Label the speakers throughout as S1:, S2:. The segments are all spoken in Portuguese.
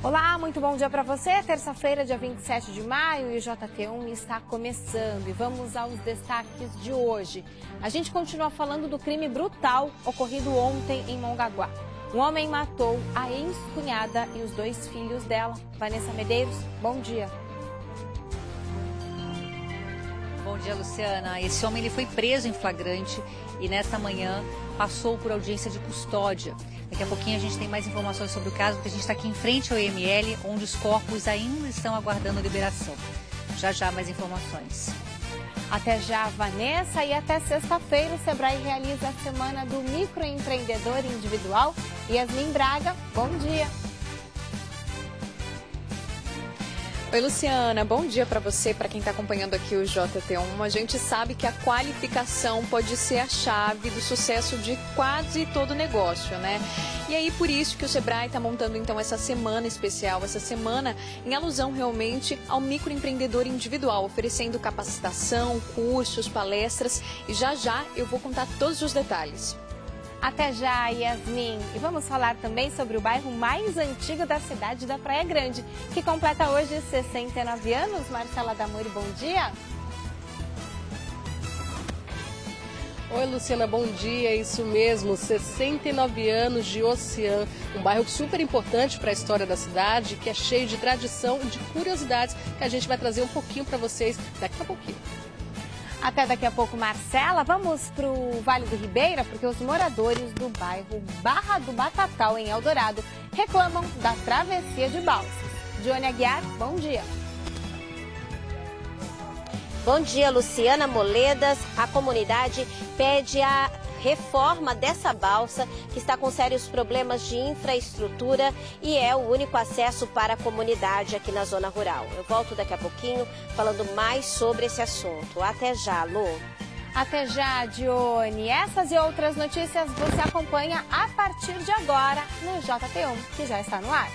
S1: Olá, muito bom dia para você. Terça-feira, dia 27 de maio, e o JT1 está começando. E vamos aos destaques de hoje. A gente continua falando do crime brutal ocorrido ontem em Mongaguá. Um homem matou a ex-cunhada e os 2 filhos dela. Vanessa Medeiros, bom dia.
S2: Bom dia, Luciana. Esse homem ele foi preso em flagrante e nesta manhã passou por audiência de custódia. Daqui a pouquinho a gente tem mais informações sobre o caso, porque a gente está aqui em frente ao IML, onde os corpos ainda estão aguardando liberação. Já já mais informações.
S1: Até já, Vanessa, e até sexta-feira o Sebrae realiza a Semana do Microempreendedor Individual. Yasmin Braga, bom dia.
S3: Oi, Luciana, bom dia para você, para quem está acompanhando aqui o JT1. A gente sabe que a qualificação pode ser a chave do sucesso de quase todo negócio, né? E aí, por isso que o Sebrae está montando, então, essa semana especial, essa semana em alusão realmente ao microempreendedor individual, oferecendo capacitação, cursos, palestras, e já já eu vou contar todos os detalhes.
S1: Até já, Yasmin. E vamos falar também sobre o bairro mais antigo da cidade da Praia Grande, que completa hoje 69 anos. Marcela Damuri, bom dia.
S4: Oi, Luciana, bom dia. Isso mesmo, 69 anos de Oceã, um bairro super importante para a história da cidade, que é cheio de tradição e de curiosidades que a gente vai trazer um pouquinho para vocês daqui a pouquinho.
S1: Até daqui a pouco, Marcela. Vamos para o Vale do Ribeira, porque os moradores do bairro Barra do Batatal, em Eldorado, reclamam da travessia de balsas. Johnny Aguiar, bom dia.
S5: Bom dia, Luciana Moledas. A comunidade pede a reforma dessa balsa, que está com sérios problemas de infraestrutura e é o único acesso para a comunidade aqui na zona rural. Eu volto daqui a pouquinho falando mais sobre esse assunto. Até já, Lu.
S1: Até já, Dione. Essas e outras notícias você acompanha a partir de agora no JT1, que já está no ar.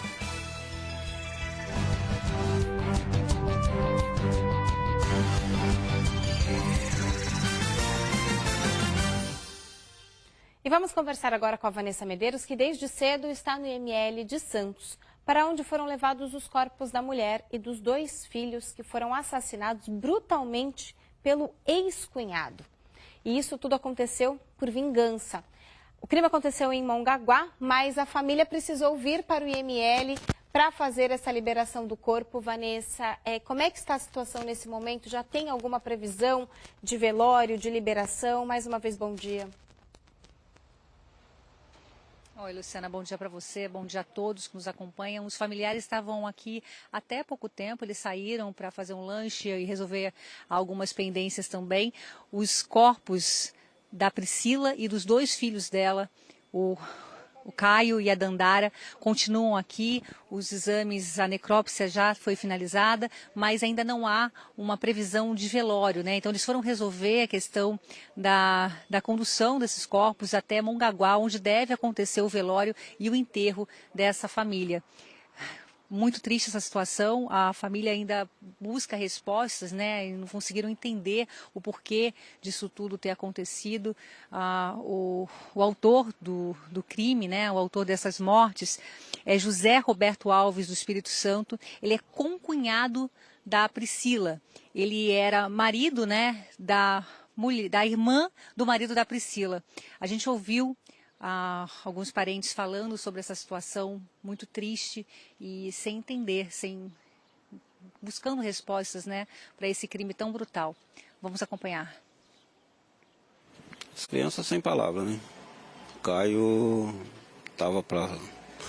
S1: E vamos conversar agora com a Vanessa Medeiros, que desde cedo está no IML de Santos, para onde foram levados os corpos da mulher e dos 2 filhos que foram assassinados brutalmente pelo ex-cunhado. E isso tudo aconteceu por vingança. O crime aconteceu em Mongaguá, mas a família precisou vir para o IML para fazer essa liberação do corpo. Vanessa, como é que está a situação nesse momento? Já tem alguma previsão de velório, de liberação? Mais uma vez, bom dia.
S2: Oi, Luciana, bom dia para você, bom dia a todos que nos acompanham. Os familiares estavam aqui até pouco tempo, eles saíram para fazer um lanche e resolver algumas pendências também. Os corpos da Priscila e dos 2 filhos dela, o Caio e a Dandara, continuam aqui. Os exames, a necrópsia já foi finalizada, mas ainda não há uma previsão de velório, né? Então eles foram resolver a questão da condução desses corpos até Mongaguá, onde deve acontecer o velório e o enterro dessa família. Muito triste essa situação, a família ainda busca respostas, né? E não conseguiram entender o porquê disso tudo ter acontecido. O autor do crime, né? O autor dessas mortes é José Roberto Alves do Espírito Santo. Ele é concunhado da Priscila. Ele era marido, né? Da irmã do marido da Priscila. A gente ouviu alguns parentes falando sobre essa situação muito triste e sem entender, buscando respostas, né, para esse crime tão brutal. Vamos acompanhar.
S6: As crianças sem palavras, né? O Caio estava para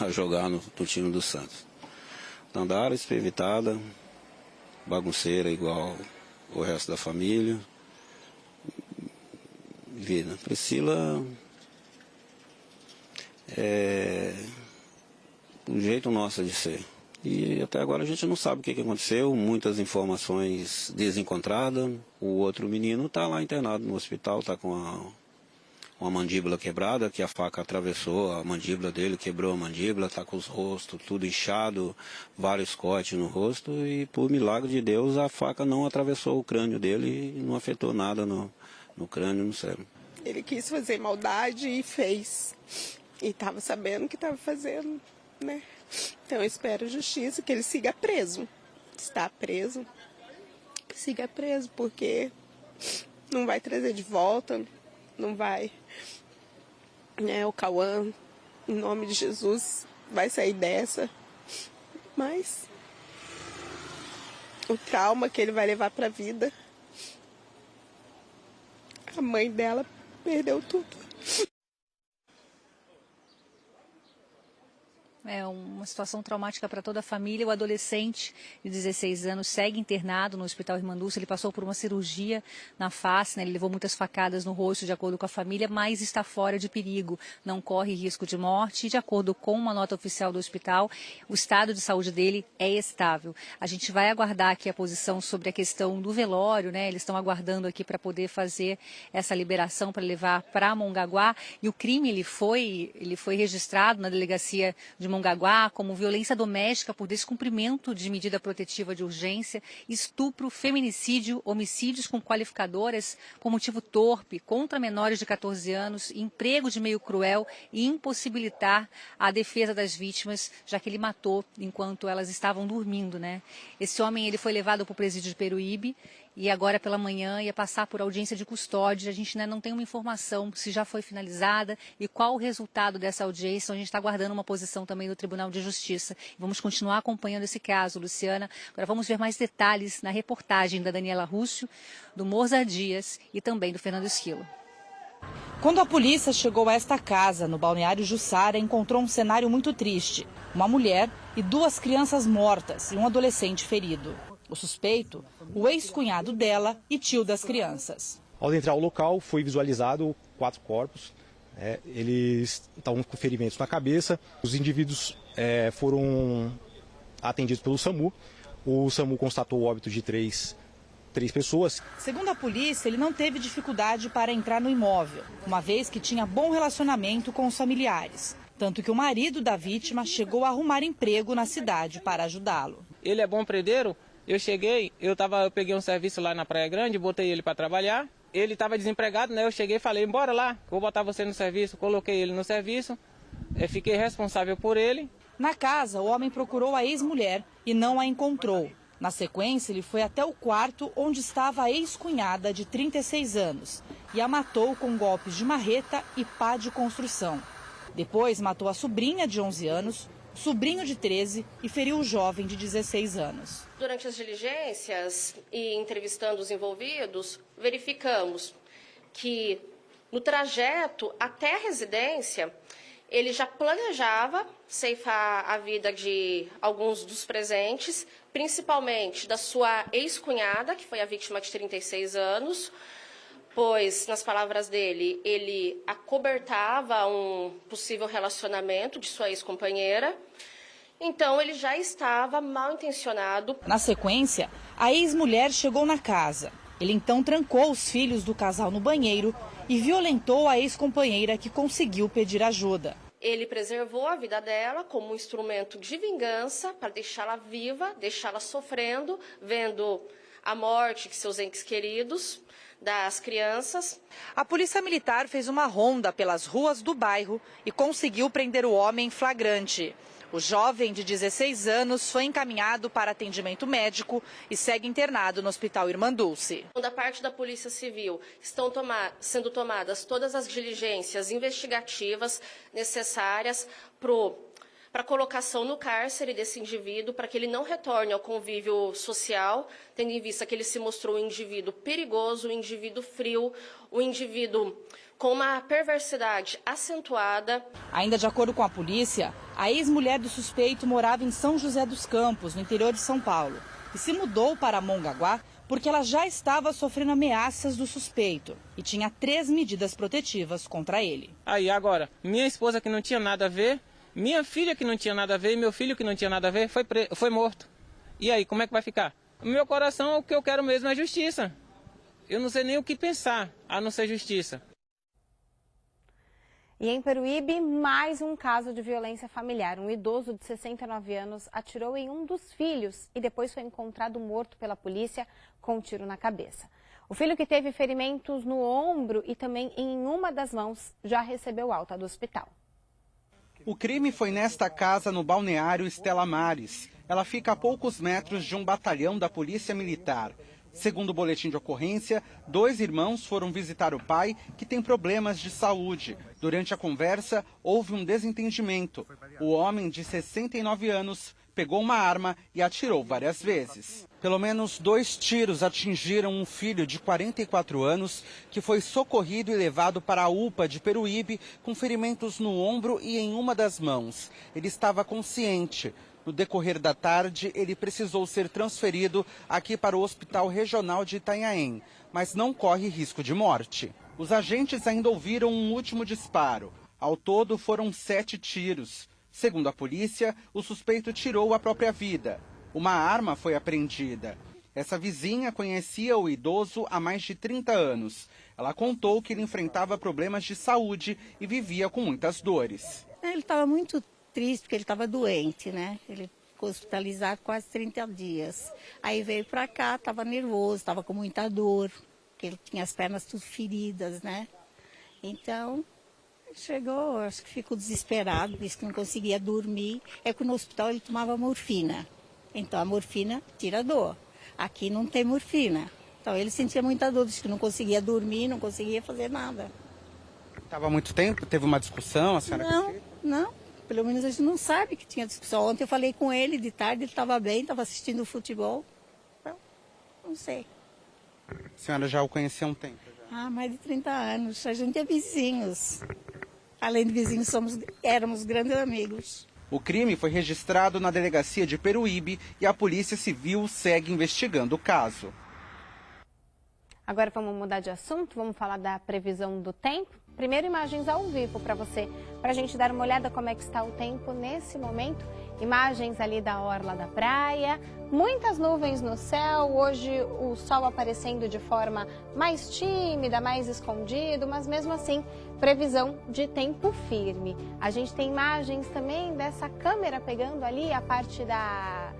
S6: jogar no time do Santos. Dandara espivitada, bagunceira igual o resto da família. Vida. Priscila o jeito nosso de ser. E até agora a gente não sabe o que aconteceu, muitas informações desencontradas. O outro menino está lá internado no hospital, está com uma mandíbula quebrada, que a faca atravessou a mandíbula dele, quebrou a mandíbula, está com os rostos tudo inchado, vários cortes no rosto, e por milagre de Deus a faca não atravessou o crânio dele e não afetou nada no crânio, no cérebro.
S7: Ele quis fazer maldade e fez. E estava sabendo que estava fazendo, né? Então eu espero justiça, que ele siga preso. Está preso, siga preso, porque não vai trazer de volta, não vai. O Cauã, em nome de Jesus, vai sair dessa. Mas o trauma que ele vai levar para a vida, a mãe dela perdeu tudo.
S2: É uma situação traumática para toda a família. O adolescente de 16 anos segue internado no Hospital Irmandulce. Ele passou por uma cirurgia na face, né? Ele levou muitas facadas no rosto, de acordo com a família, mas está fora de perigo. Não corre risco de morte. E, de acordo com uma nota oficial do hospital, o estado de saúde dele é estável. A gente vai aguardar aqui a posição sobre a questão do velório, né? Eles estão aguardando aqui para poder fazer essa liberação para levar para Mongaguá. E o crime ele foi registrado na delegacia de Mongaguá como violência doméstica por descumprimento de medida protetiva de urgência, estupro, feminicídio, homicídios com qualificadoras por motivo torpe contra menores de 14 anos, emprego de meio cruel e impossibilitar a defesa das vítimas, já que ele matou enquanto elas estavam dormindo, né? Esse homem ele foi levado para o presídio de Peruíbe e agora pela manhã ia passar por audiência de custódia. A gente ainda não tem uma informação se já foi finalizada e qual o resultado dessa audiência. Então, a gente está aguardando uma posição também do Tribunal de Justiça. Vamos continuar acompanhando esse caso, Luciana. Agora vamos ver mais detalhes na reportagem da Daniela Rússio, do Morzar Dias e também do Fernando Esquilo.
S8: Quando a polícia chegou a esta casa, no balneário Jussara, encontrou um cenário muito triste. Uma mulher e 2 crianças mortas e um adolescente ferido. O suspeito, o ex-cunhado dela e tio das crianças.
S9: Ao entrar ao local, foi visualizado 4 corpos. Eles estavam com ferimentos na cabeça. Os indivíduos foram atendidos pelo SAMU. O SAMU constatou o óbito de três pessoas.
S8: Segundo a polícia, ele não teve dificuldade para entrar no imóvel, uma vez que tinha bom relacionamento com os familiares. Tanto que o marido da vítima chegou a arrumar emprego na cidade para ajudá-lo.
S10: Ele é bom predeiro. Eu cheguei, eu peguei um serviço lá na Praia Grande, botei ele para trabalhar. Ele estava desempregado, né? Eu cheguei e falei, bora lá, vou botar você no serviço. Coloquei ele no serviço, fiquei responsável por ele.
S8: Na casa, o homem procurou a ex-mulher e não a encontrou. Na sequência, ele foi até o quarto onde estava a ex-cunhada de 36 anos e a matou com golpes de marreta e pá de construção. Depois, matou a sobrinha de 11 anos, sobrinho de 13 e feriu o jovem de 16 anos.
S11: Durante as diligências e entrevistando os envolvidos, verificamos que no trajeto até a residência, ele já planejava ceifar a vida de alguns dos presentes, principalmente da sua ex-cunhada, que foi a vítima de 36 anos, pois, nas palavras dele, ele acobertava um possível relacionamento de sua ex-companheira. Então, ele já estava mal intencionado.
S8: Na sequência, a ex-mulher chegou na casa. Ele então trancou os filhos do casal no banheiro e violentou a ex-companheira, que conseguiu pedir ajuda.
S11: Ele preservou a vida dela como um instrumento de vingança para deixá-la viva, deixá-la sofrendo, vendo a morte de seus entes queridos, das crianças.
S8: A polícia militar fez uma ronda pelas ruas do bairro e conseguiu prender o homem em flagrante. O jovem de 16 anos foi encaminhado para atendimento médico e segue internado no Hospital Irmandulce.
S11: Da parte da Polícia Civil, estão sendo tomadas todas as diligências investigativas necessárias para a colocação no cárcere desse indivíduo, para que ele não retorne ao convívio social, tendo em vista que ele se mostrou um indivíduo perigoso, um indivíduo frio, um indivíduo com uma perversidade acentuada.
S8: Ainda de acordo com a polícia, a ex-mulher do suspeito morava em São José dos Campos, no interior de São Paulo, e se mudou para Mongaguá porque ela já estava sofrendo ameaças do suspeito e tinha 3 medidas protetivas contra ele.
S10: Aí agora, minha esposa que não tinha nada a ver, minha filha que não tinha nada a ver e meu filho que não tinha nada a ver foi morto. E aí, como é que vai ficar? No meu coração, o que eu quero mesmo é justiça. Eu não sei nem o que pensar, a não ser justiça.
S1: E em Peruíbe, mais um caso de violência familiar. Um idoso de 69 anos atirou em um dos filhos e depois foi encontrado morto pela polícia com um tiro na cabeça. O filho, que teve ferimentos no ombro e também em uma das mãos, já recebeu alta do hospital.
S12: O crime foi nesta casa no balneário Estela Maris. Ela fica a poucos metros de um batalhão da Polícia Militar. Segundo o boletim de ocorrência, 2 irmãos foram visitar o pai, que tem problemas de saúde. Durante a conversa, houve um desentendimento. O homem, de 69 anos, pegou uma arma e atirou várias vezes. Pelo menos 2 tiros atingiram um filho de 44 anos, que foi socorrido e levado para a UPA de Peruíbe com ferimentos no ombro e em uma das mãos. Ele estava consciente. No decorrer da tarde, ele precisou ser transferido aqui para o Hospital Regional de Itanhaém, mas não corre risco de morte. Os agentes ainda ouviram um último disparo. Ao todo, foram 7 tiros. Segundo a polícia, o suspeito tirou a própria vida. Uma arma foi apreendida. Essa vizinha conhecia o idoso há mais de 30 anos. Ela contou que ele enfrentava problemas de saúde e vivia com muitas dores.
S13: Ele estava muito triste porque ele estava doente, né? Ele ficou hospitalizado quase 30 dias. Aí veio para cá, estava nervoso, estava com muita dor, porque ele tinha as pernas tudo feridas, né? Então, chegou, acho que ficou desesperado, disse que não conseguia dormir. É que no hospital ele tomava morfina. Então a morfina tira dor. Aqui não tem morfina. Então ele sentia muita dor, disse que não conseguia dormir, não conseguia fazer nada.
S12: Estava há muito tempo? Teve uma discussão? A senhora
S13: Não. Pelo menos a gente não sabe que tinha discussão. Ontem eu falei com ele de tarde, ele estava bem, estava assistindo o futebol. Então, não sei.
S12: A senhora já o conhecia há um tempo? Já?
S13: Mais de 30 anos. A gente é vizinhos. Além de vizinhos, éramos grandes amigos.
S12: O crime foi registrado na delegacia de Peruíbe e a Polícia Civil segue investigando o caso.
S1: Agora vamos mudar de assunto, vamos falar da previsão do tempo. Primeiro, imagens ao vivo para você, para a gente dar uma olhada como é que está o tempo nesse momento. Imagens ali da orla da praia, muitas nuvens no céu, hoje o sol aparecendo de forma mais tímida, mais escondido, mas mesmo assim, previsão de tempo firme. A gente tem imagens também dessa câmera pegando ali a parte da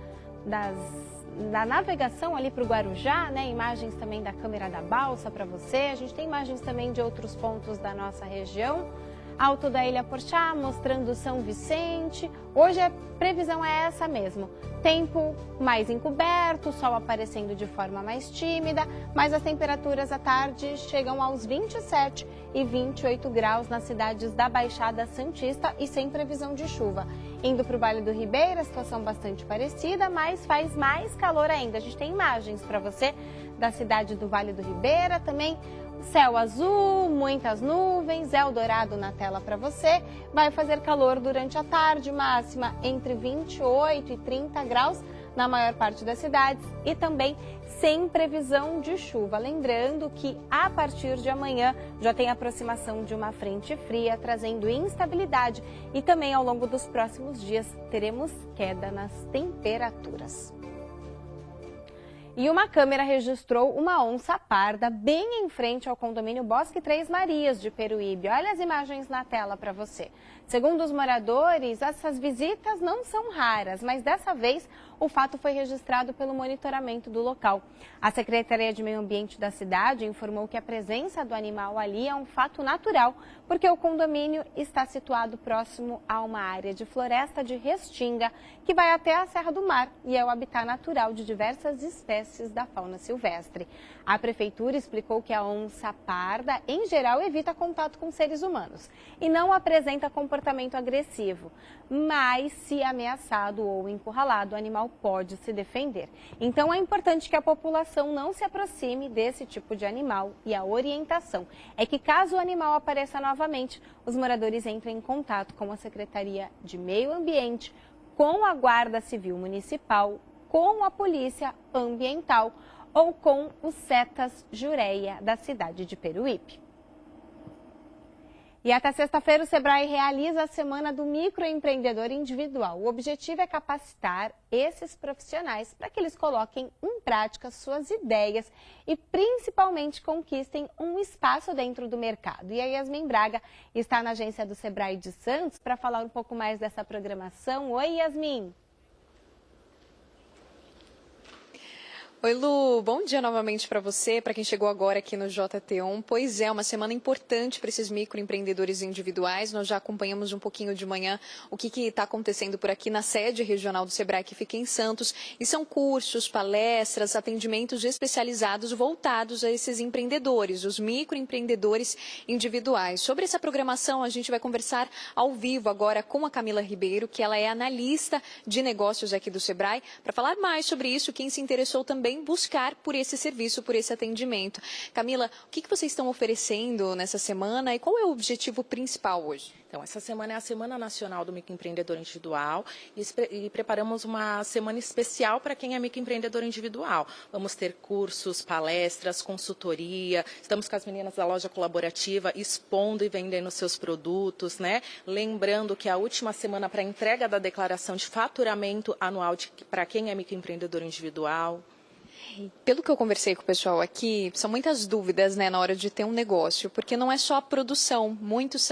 S1: navegação ali para o Guarujá, né? Imagens também da câmera da balsa para você. A gente tem imagens também de outros pontos da nossa região. Alto da Ilha Porchá, mostrando São Vicente. Hoje a previsão é essa mesmo. Tempo mais encoberto, sol aparecendo de forma mais tímida, mas as temperaturas à tarde chegam aos 27 e 28 graus nas cidades da Baixada Santista e sem previsão de chuva. Indo para o Vale do Ribeira, a situação bastante parecida, mas faz mais calor ainda. A gente tem imagens para você da cidade do Vale do Ribeira, também céu azul, muitas nuvens, Eldorado na tela para você. Vai fazer calor durante a tarde, máxima entre 28 e 30 graus na maior parte das cidades e também sem previsão de chuva. Lembrando que a partir de amanhã já tem a aproximação de uma frente fria trazendo instabilidade e também ao longo dos próximos dias teremos queda nas temperaturas. E uma câmera registrou uma onça parda bem em frente ao condomínio Bosque Três Marias de Peruíbe. Olha as imagens na tela para você. Segundo os moradores, essas visitas não são raras, mas dessa vez o fato foi registrado pelo monitoramento do local. A Secretaria de Meio Ambiente da cidade informou que a presença do animal ali é um fato natural, porque o condomínio está situado próximo a uma área de floresta de restinga que vai até a Serra do Mar e é o habitat natural de diversas espécies da fauna silvestre. A prefeitura explicou que a onça parda, em geral, evita contato com seres humanos e não apresenta comportamento agressivo. Mas, se ameaçado ou encurralado, o animal pode se defender. Então, é importante que a população não se aproxime desse tipo de animal e a orientação é que, caso o animal apareça novamente, os moradores entrem em contato com a Secretaria de Meio Ambiente, com a Guarda Civil Municipal, com a Polícia Ambiental ou com os Cetas Jureia da cidade de Peruíbe. E até sexta-feira o Sebrae realiza a Semana do Microempreendedor Individual. O objetivo é capacitar esses profissionais para que eles coloquem em prática suas ideias e principalmente conquistem um espaço dentro do mercado. E a Yasmin Braga está na agência do Sebrae de Santos para falar um pouco mais dessa programação. Oi, Yasmin!
S3: Oi, Lu, bom dia novamente para você, para quem chegou agora aqui no JT1. Pois é, uma semana importante para esses microempreendedores individuais. Nós já acompanhamos um pouquinho de manhã o que está acontecendo por aqui na sede regional do Sebrae, que fica em Santos. E são cursos, palestras, atendimentos especializados voltados a esses empreendedores, os microempreendedores individuais. Sobre essa programação, a gente vai conversar ao vivo agora com a Camila Ribeiro, que ela é analista de negócios aqui do Sebrae, para falar mais sobre isso. Quem se interessou também buscar por esse serviço, por esse atendimento. Camila, o que vocês estão oferecendo nessa semana e qual é o objetivo principal hoje?
S14: Então, essa semana é a Semana Nacional do Microempreendedor Individual e preparamos uma semana especial para quem é microempreendedor individual. Vamos ter cursos, palestras, consultoria, estamos com as meninas da loja colaborativa expondo e vendendo seus produtos, né? Lembrando que a última semana para a entrega da declaração de faturamento anual para quem é microempreendedor individual.
S3: Pelo que eu conversei com o pessoal aqui, são muitas dúvidas, né, na hora de ter um negócio, porque não é só a produção, muitos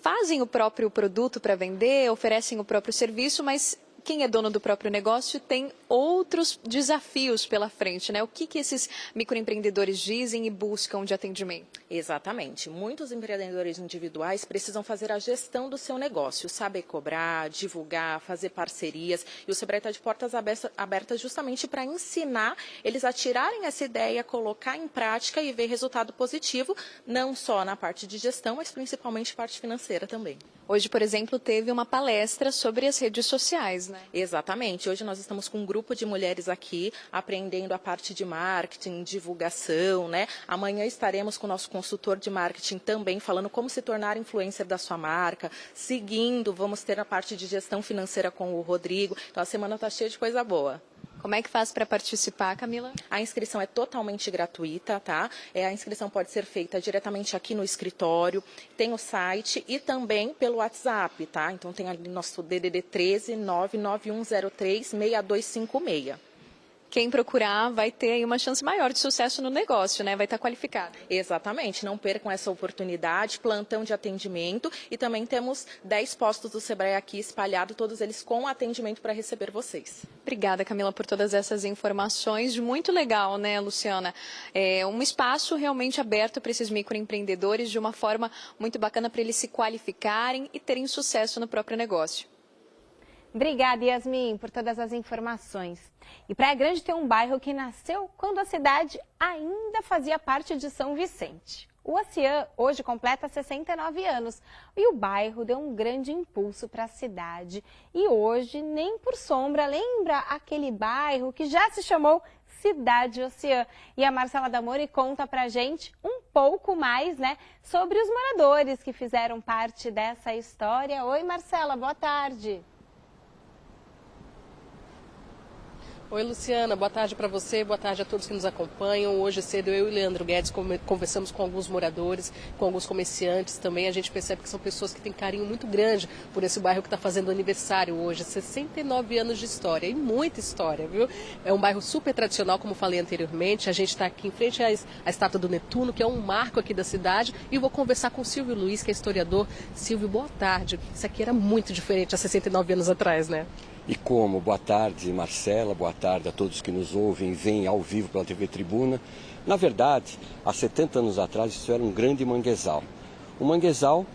S3: fazem o próprio produto para vender, oferecem o próprio serviço, mas quem é dono do próprio negócio tem outros desafios pela frente, né? O que esses microempreendedores dizem e buscam de atendimento?
S14: Exatamente. Muitos empreendedores individuais precisam fazer a gestão do seu negócio, saber cobrar, divulgar, fazer parcerias. E o Sebrae está de portas abertas justamente para ensinar eles a tirarem essa ideia, colocar em prática e ver resultado positivo, não só na parte de gestão, mas principalmente parte financeira também.
S3: Hoje, por exemplo, teve uma palestra sobre as redes sociais, né?
S14: Exatamente. Hoje nós estamos com um grupo de mulheres aqui aprendendo a parte de marketing, divulgação, né? Amanhã estaremos com o nosso consultor de marketing também falando como se tornar influencer da sua marca. Seguindo, vamos ter a parte de gestão financeira com o Rodrigo. Então a semana está cheia de coisa boa.
S3: Como é que faz para participar, Camila?
S14: A inscrição é totalmente gratuita, tá? A inscrição pode ser feita diretamente aqui no escritório, tem o site e também pelo WhatsApp, tá? Então tem ali nosso DDD 13 99103 6256.
S3: Quem procurar vai ter aí uma chance maior de sucesso no negócio, né? Vai estar qualificado.
S14: Exatamente, não percam essa oportunidade, plantão de atendimento e também temos 10 postos do Sebrae aqui espalhados, todos eles com atendimento para receber vocês.
S3: Obrigada, Camila, por todas essas informações. Muito legal, né, Luciana? É um espaço realmente aberto para esses microempreendedores de uma forma muito bacana para eles se qualificarem e terem sucesso no próprio negócio.
S1: Obrigada, Yasmin, por todas as informações. E Praia Grande tem um bairro que nasceu quando a cidade ainda fazia parte de São Vicente. O Ocean hoje completa 69 anos e o bairro deu um grande impulso para a cidade. E hoje, nem por sombra, lembra aquele bairro que já se chamou Cidade Ocean. E a Marcela Damori conta pra gente um pouco mais, né, sobre os moradores que fizeram parte dessa história. Oi, Marcela, boa tarde.
S4: Oi, Luciana, boa tarde para você, boa tarde a todos que nos acompanham. Hoje cedo eu e Leandro Guedes conversamos com alguns moradores, com alguns comerciantes também. A gente percebe que são pessoas que têm carinho muito grande por esse bairro que está fazendo aniversário hoje. 69 anos de história e muita história, viu? É um bairro super tradicional, como falei anteriormente. A gente está aqui em frente à estátua do Netuno, que é um marco aqui da cidade. E vou conversar com o Silvio Luiz, que é historiador. Silvio, boa tarde. Isso aqui era muito diferente há 69 anos atrás, né?
S15: E como? Boa tarde, Marcela, boa tarde a todos que nos ouvem e veem ao vivo pela TV Tribuna. Na verdade, há 70 anos atrás, isso era um grande manguezal. Um manguezal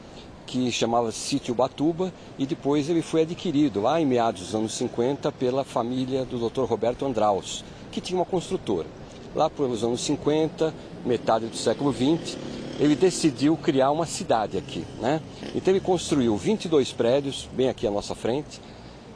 S15: que chamava-se Sítio Ubatuba e depois ele foi adquirido lá em meados dos anos 50 pela família do Dr. Roberto Andraus, que tinha uma construtora. Lá pelos anos 50, metade do século XX, ele decidiu criar uma cidade aqui, né? Então ele construiu 22 prédios, bem aqui à nossa frente.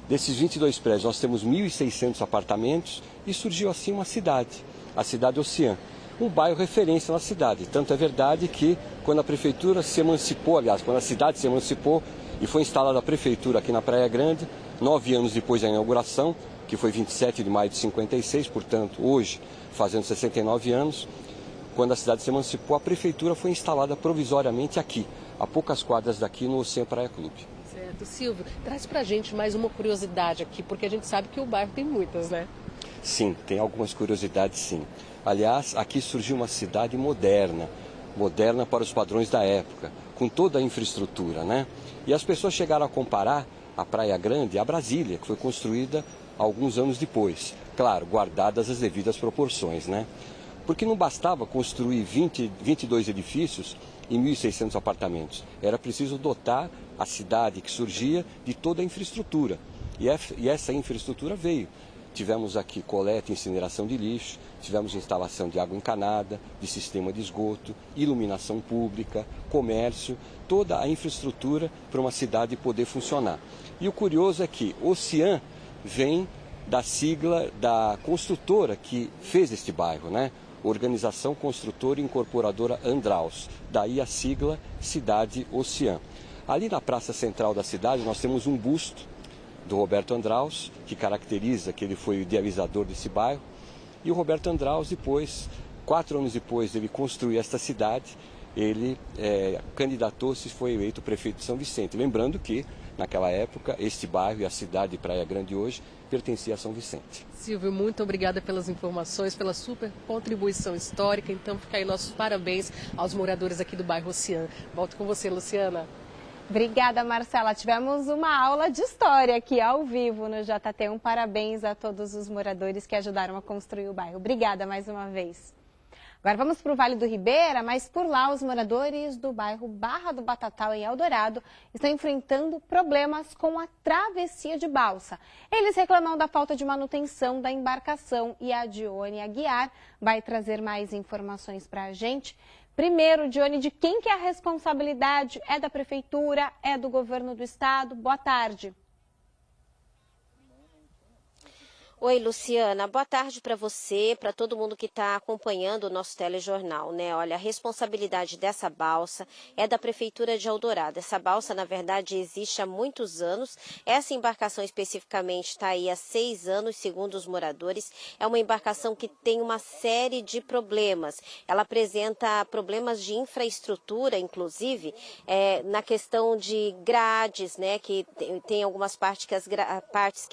S15: Desses 22 prédios, nós temos 1.600 apartamentos e surgiu assim uma cidade, a Cidade Ocean. Um bairro referência na cidade. Tanto é verdade que quando a prefeitura se emancipou, aliás, quando a cidade se emancipou e foi instalada a prefeitura aqui na Praia Grande, 9 anos depois da inauguração, que foi 27 de maio de 56, portanto, hoje, fazendo 69 anos, quando a cidade se emancipou, a prefeitura foi instalada provisoriamente aqui, a poucas quadras daqui no Ocean Praia Clube.
S4: Certo. Silvio, traz pra gente mais uma curiosidade aqui, porque a gente sabe que o bairro tem muitas, né?
S15: Sim, tem algumas curiosidades sim. Aliás, aqui surgiu uma cidade moderna para os padrões da época, com toda a infraestrutura, né? E as pessoas chegaram a comparar a Praia Grande à Brasília, que foi construída alguns anos depois. Claro, guardadas as devidas proporções, né? Porque não bastava construir 22 edifícios e 1.600 apartamentos. Era preciso dotar a cidade que surgia de toda a infraestrutura. E essa infraestrutura veio. Tivemos aqui coleta e incineração de lixo, tivemos instalação de água encanada, de sistema de esgoto, iluminação pública, comércio, toda a infraestrutura para uma cidade poder funcionar. E o curioso é que Ocean vem da sigla da construtora que fez este bairro, né? Organização Construtora e Incorporadora Andraus, daí a sigla Cidade Ocean. Ali na praça central da cidade nós temos um busto do Roberto Andraus, que caracteriza que ele foi o idealizador desse bairro. E o Roberto Andraus, depois, 4 anos depois dele construir esta cidade, ele candidatou-se e foi eleito prefeito de São Vicente. Lembrando que, naquela época, este bairro e a cidade de Praia Grande hoje pertencia a São Vicente.
S4: Silvio, muito obrigada pelas informações, pela super contribuição histórica. Então, fica aí nossos parabéns aos moradores aqui do bairro Ocean. Volto com você, Luciana.
S1: Obrigada, Marcela. Tivemos uma aula de história aqui ao vivo no JT1. Parabéns a todos os moradores que ajudaram a construir o bairro. Obrigada mais uma vez. Agora vamos para o Vale do Ribeira, mas por lá os moradores do bairro Barra do Batatal, em Eldorado, estão enfrentando problemas com a travessia de balsa. Eles reclamam da falta de manutenção da embarcação e a Dione Aguiar vai trazer mais informações para a gente. Primeiro, Dione, de quem que é a responsabilidade? É da Prefeitura? É do Governo do Estado? Boa tarde.
S5: Oi, Luciana. Boa tarde para você, para todo mundo que está acompanhando o nosso telejornal, né? Olha, a responsabilidade dessa balsa é da Prefeitura de Eldorado. Essa balsa, na verdade, existe há muitos anos. Essa embarcação especificamente está aí há 6 anos, segundo os moradores. É uma embarcação que tem uma série de problemas. Ela apresenta problemas de infraestrutura, inclusive, na questão de grades, né? Que tem algumas partes que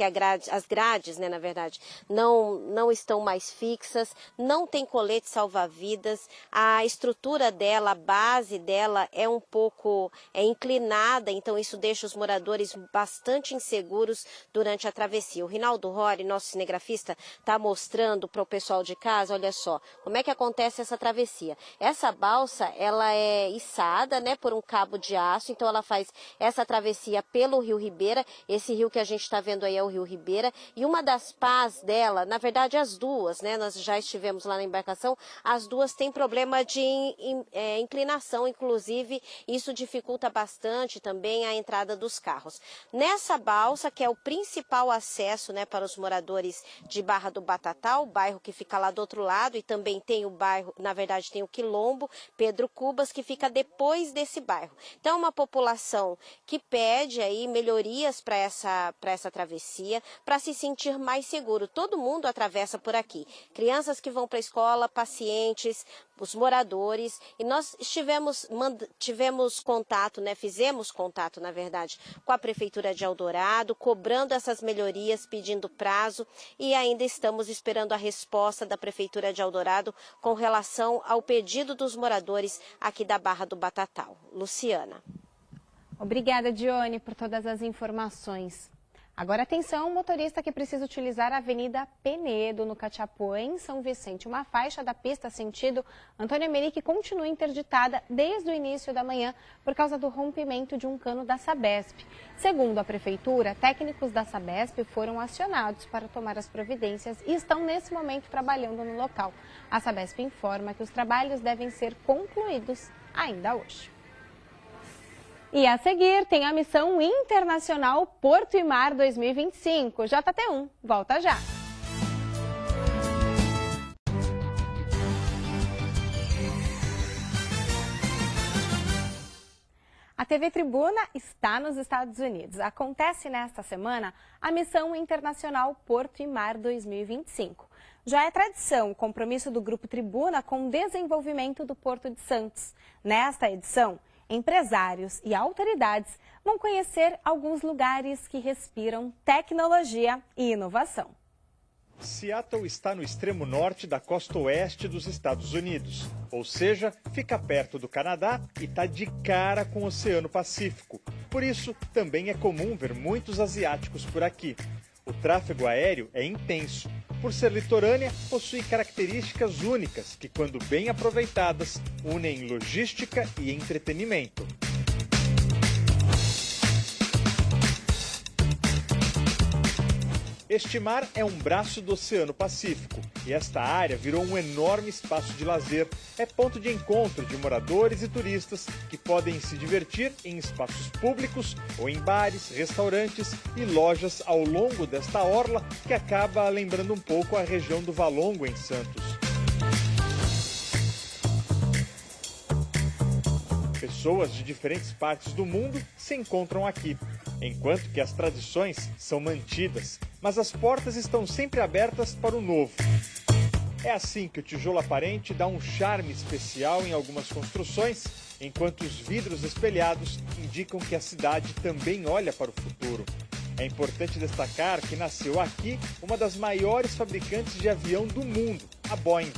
S5: as grades, né, na verdade, não estão mais fixas, não tem colete salva-vidas, a estrutura dela, a base dela é um pouco inclinada, então isso deixa os moradores bastante inseguros durante a travessia. O Rinaldo Rory, nosso cinegrafista, está mostrando para o pessoal de casa, olha só, como é que acontece essa travessia. Essa balsa, ela é içada, né, por um cabo de aço, então ela faz essa travessia pelo Rio Ribeira, esse rio que a gente está vendo aí é o Rio Ribeira, e uma das pás dela, na verdade as duas, né, nós já estivemos lá na embarcação, as duas têm problema de inclinação, inclusive isso dificulta bastante também a entrada dos carros. Nessa balsa, que é o principal acesso, né, para os moradores de Barra do Batatal, o bairro que fica lá do outro lado, e também tem o bairro, na verdade tem o Quilombo, Pedro Cubas, que fica depois desse bairro. Então é uma população que pede aí melhorias para essa travessia, para se sentir mais seguro. Todo mundo atravessa por aqui. Crianças que vão para a escola, pacientes, os moradores. E nós tivemos contato, né? Fizemos contato, na verdade, com a Prefeitura de Eldorado, cobrando essas melhorias, pedindo prazo. E ainda estamos esperando a resposta da Prefeitura de Eldorado com relação ao pedido dos moradores aqui da Barra do Batatal. Luciana.
S1: Obrigada, Dione, por todas as informações. Agora atenção, motorista que precisa utilizar a Avenida Penedo, no Catiapuã, em São Vicente. Uma faixa da pista sentido Antônio Emerick continua interditada desde o início da manhã por causa do rompimento de um cano da Sabesp. Segundo a Prefeitura, técnicos da Sabesp foram acionados para tomar as providências e estão nesse momento trabalhando no local. A Sabesp informa que os trabalhos devem ser concluídos ainda hoje. E a seguir tem a Missão Internacional Porto e Mar 2025. JT1, volta já! A TV Tribuna está nos Estados Unidos. Acontece nesta semana a Missão Internacional Porto e Mar 2025. Já é tradição o compromisso do Grupo Tribuna com o desenvolvimento do Porto de Santos. Nesta edição, empresários e autoridades vão conhecer alguns lugares que respiram tecnologia e inovação.
S16: Seattle está no extremo norte da costa oeste dos Estados Unidos, ou seja, fica perto do Canadá e está de cara com o Oceano Pacífico. Por isso, também é comum ver muitos asiáticos por aqui. O tráfego aéreo é intenso. Por ser litorânea, possui características únicas que, quando bem aproveitadas, unem logística e entretenimento. Este mar é um braço do Oceano Pacífico e esta área virou um enorme espaço de lazer. É ponto de encontro de moradores e turistas que podem se divertir em espaços públicos ou em bares, restaurantes e lojas ao longo desta orla que acaba lembrando um pouco a região do Valongo, em Santos. Pessoas de diferentes partes do mundo se encontram aqui, enquanto que as tradições são mantidas, mas as portas estão sempre abertas para o novo. É assim que o tijolo aparente dá um charme especial em algumas construções, enquanto os vidros espelhados indicam que a cidade também olha para o futuro. É importante destacar que nasceu aqui uma das maiores fabricantes de avião do mundo, a Boeing.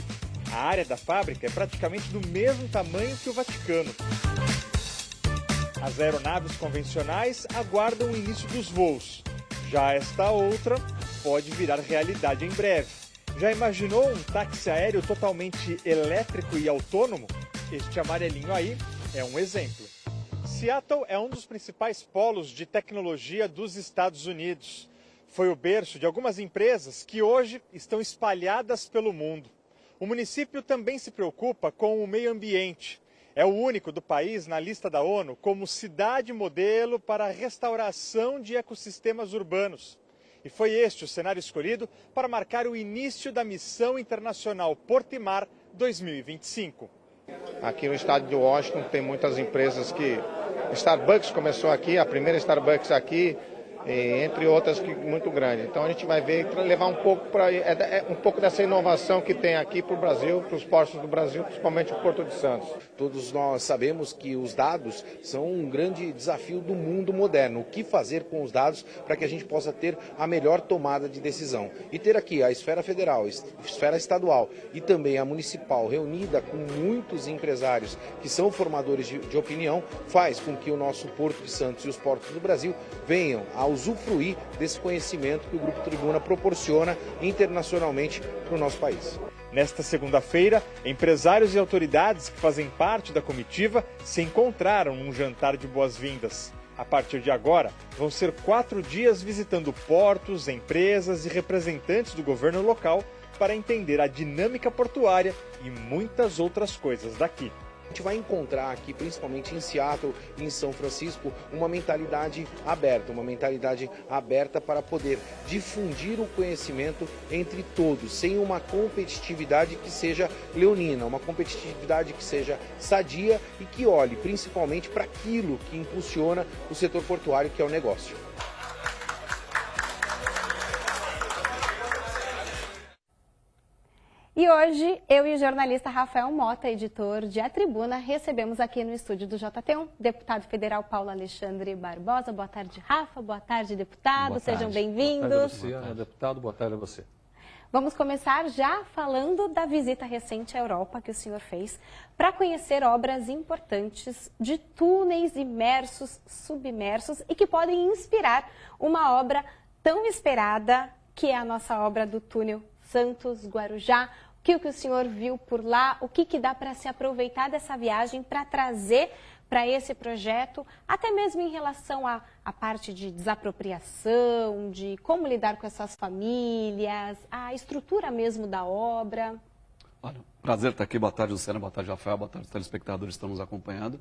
S16: A área da fábrica é praticamente do mesmo tamanho que o Vaticano. As aeronaves convencionais aguardam o início dos voos. Já esta outra pode virar realidade em breve. Já imaginou um táxi aéreo totalmente elétrico e autônomo? Este amarelinho aí é um exemplo. Seattle é um dos principais polos de tecnologia dos Estados Unidos. Foi o berço de algumas empresas que hoje estão espalhadas pelo mundo. O município também se preocupa com o meio ambiente. É o único do país na lista da ONU como cidade modelo para a restauração de ecossistemas urbanos. E foi este o cenário escolhido para marcar o início da Missão Internacional Porto e Mar 2025.
S17: Aqui no estado de Washington tem muitas empresas que... Starbucks começou aqui, a primeira Starbucks aqui, entre outras muito grande. Então a gente vai ver, levar um pouco um pouco dessa inovação que tem aqui para o Brasil, para os portos do Brasil, principalmente o Porto de Santos.
S18: Todos nós sabemos que os dados são um grande desafio do mundo moderno. O que fazer com os dados para que a gente possa ter a melhor tomada de decisão. E ter aqui a esfera federal, a esfera estadual e também a municipal reunida com muitos empresários que são formadores de opinião, faz com que o nosso Porto de Santos e os portos do Brasil venham a usufruir desse conhecimento que o Grupo Tribuna proporciona internacionalmente para o nosso país.
S16: Nesta segunda-feira, empresários e autoridades que fazem parte da comitiva se encontraram num jantar de boas-vindas. A partir de agora, vão ser 4 dias visitando portos, empresas e representantes do governo local para entender a dinâmica portuária e muitas outras coisas daqui.
S18: A gente vai encontrar aqui, principalmente em Seattle e em São Francisco, uma mentalidade aberta para poder difundir o conhecimento entre todos, sem uma competitividade que seja leonina, uma competitividade que seja sadia e que olhe principalmente para aquilo que impulsiona o setor portuário, que é o negócio.
S1: E hoje, eu e o jornalista Rafael Mota, editor de A Tribuna, recebemos aqui no estúdio do JT1, deputado federal Paulo Alexandre Barbosa. Boa tarde, Rafa. Boa tarde, deputado. Boa tarde. Sejam bem-vindos.
S19: Boa tarde a você, Ana, deputado. Boa tarde a você.
S1: Vamos começar já falando da visita recente à Europa que o senhor fez para conhecer obras importantes de túneis imersos, submersos e que podem inspirar uma obra tão esperada que é a nossa obra do túnel Santos-Guarujá. O que o senhor viu por lá, o que dá para se aproveitar dessa viagem para trazer para esse projeto, até mesmo em relação à parte de desapropriação, de como lidar com essas famílias, a estrutura mesmo da obra.
S19: Olha, prazer estar aqui. Boa tarde, Luciana. Boa tarde, Rafael. Boa tarde, telespectadores que estão nos acompanhando.